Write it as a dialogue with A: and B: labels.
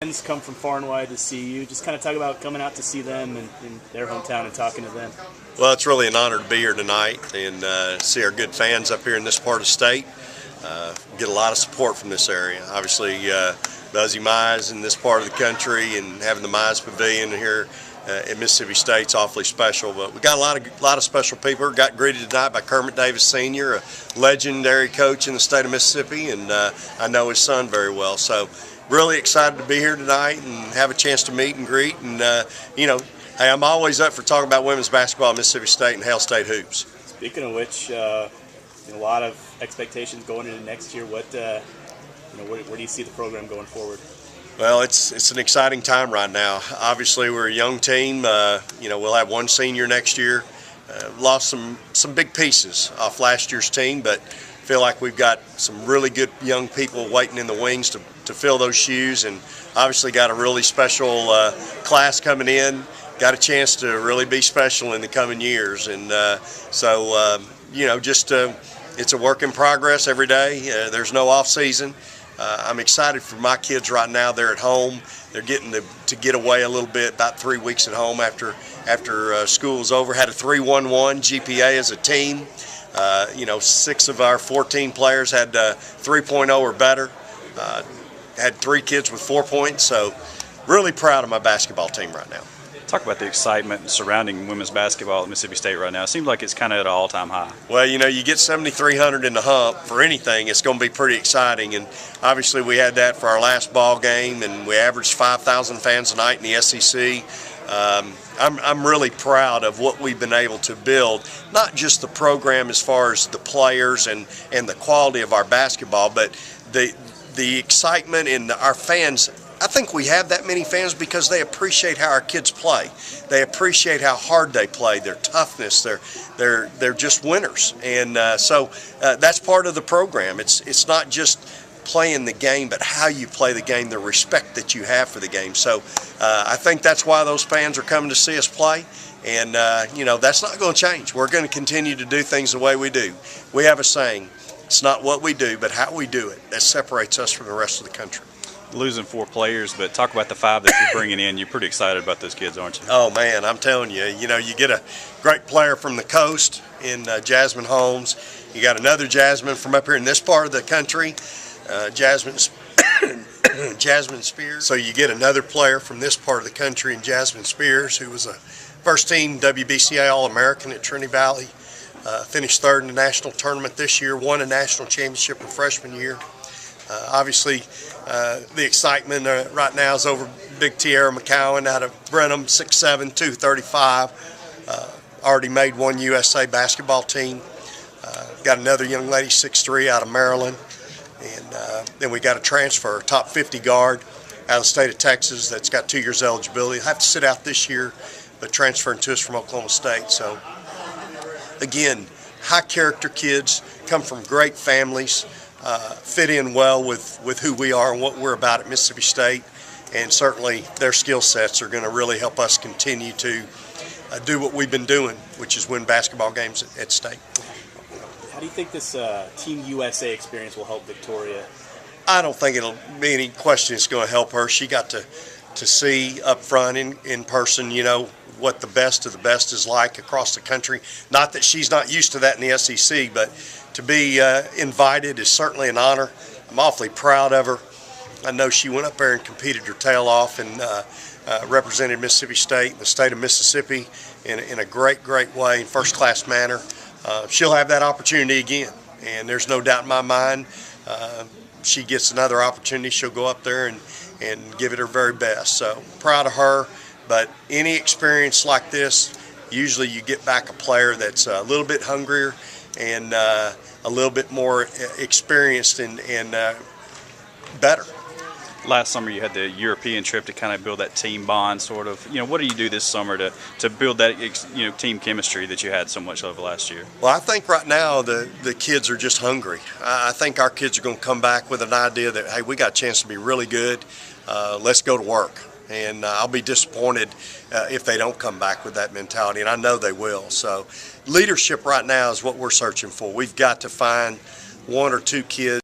A: Friends come from far and wide to see you. Just kind of talk about coming out to see them in their hometown and talking to them.
B: Well, it's really an honor to be here tonight and see our good fans up here in this part of the state. Get a lot of support from this area. Obviously, Buzzy Mize in this part of the country and having the Mize Pavilion here at Mississippi State's awfully special. But we got a lot of special people. Got greeted tonight by Kermit Davis Sr., a legendary coach in the state of Mississippi, and I know his son very well. So really excited to be here tonight and have a chance to meet and greet. And hey, I'm always up for talking about women's basketball at Mississippi State and Hail State hoops.
A: Speaking of which, a lot of expectations going into next year. Where do you see the program going forward?
B: Well, it's an exciting time right now. Obviously, we're a young team. We'll have one senior next year. Lost some big pieces off last year's team, but feel like we've got some really good young people waiting in the wings to fill those shoes, and obviously got a really special class coming in. Got a chance to really be special in the coming years, and it's a work in progress every day. There's no off season. I'm excited for my kids right now. They're at home. They're getting to get away a little bit, about 3 weeks at home after school's over. Had a 3.11 GPA as a team. 6 of our 14 players had 3.0 or better. Had 3 kids with 4 points, so really proud of my basketball team right now.
C: Talk about the excitement surrounding women's basketball at Mississippi State right now. It seems like it's kind of at an all-time high.
B: Well, you get 7,300 in the hump for anything, it's going to be pretty exciting. And obviously we had that for our last ball game, and we averaged 5,000 fans a night in the SEC. I'm really proud of what we've been able to build, not just the program as far as the players and the quality of our basketball, but the excitement in our fans. I think we have that many fans because they appreciate how our kids play. They appreciate how hard they play, their toughness. They're just winners, and so that's part of the program. It's not just playing the game, but how you play the game, the respect that you have for the game. So I think that's why those fans are coming to see us play, and that's not going to change. We're going to continue to do things the way we do. We have a saying: it's not what we do, but how we do it that separates us from the rest of the country.
C: Losing 4 players, but talk about the 5 that you're bringing in. You're pretty excited about those kids, aren't you?
B: Oh man, I'm telling you, you get a great player from the coast in Jasmine Holmes. You got another Jasmine from up here in this part of the country, Jasmine Spears. So you get another player from this part of the country in Jasmine Spears, who was a first-team WBCA All-American at Trinity Valley. Finished 3rd in the national tournament this year. Won a national championship her freshman year. Obviously, the excitement right now is over Big Tierra McCowan out of Brenham, 6'7", 235. Already made one USA basketball team. Got another young lady, 6'3", out of Maryland. And then we got a transfer, top 50 guard out of the state of Texas that's got 2 years eligibility. Have to sit out this year, but transferring to us from Oklahoma State. So, again, high character kids, come from great families. Fit in well with who we are and what we're about at Mississippi State, and certainly their skill sets are going to really help us continue to do what we've been doing, which is win basketball games at state.
A: How do you think this Team USA experience will help Victoria?
B: I don't think it'll be any question it's going to help her. She got to see up front in person, what the best of the best is like across the country. Not that she's not used to that in the SEC, but to be invited is certainly an honor. I'm awfully proud of her. I know she went up there and competed her tail off and represented Mississippi State and the state of Mississippi in a great way, in first-class manner. She'll have that opportunity again, and there's no doubt in my mind she gets another opportunity. She'll go up there and give it her very best. So proud of her. But any experience like this, usually you get back a player that's a little bit hungrier and a little bit more experienced and better.
C: Last summer you had the European trip to kind of build that team bond, sort of. What do you do this summer to build that team chemistry that you had so much of last year?
B: Well, I think right now the kids are just hungry. I think our kids are going to come back with an idea that, hey, we got a chance to be really good. Let's go to work. And I'll be disappointed if they don't come back with that mentality, and I know they will. So leadership right now is what we're searching for. We've got to find 1 or 2 kids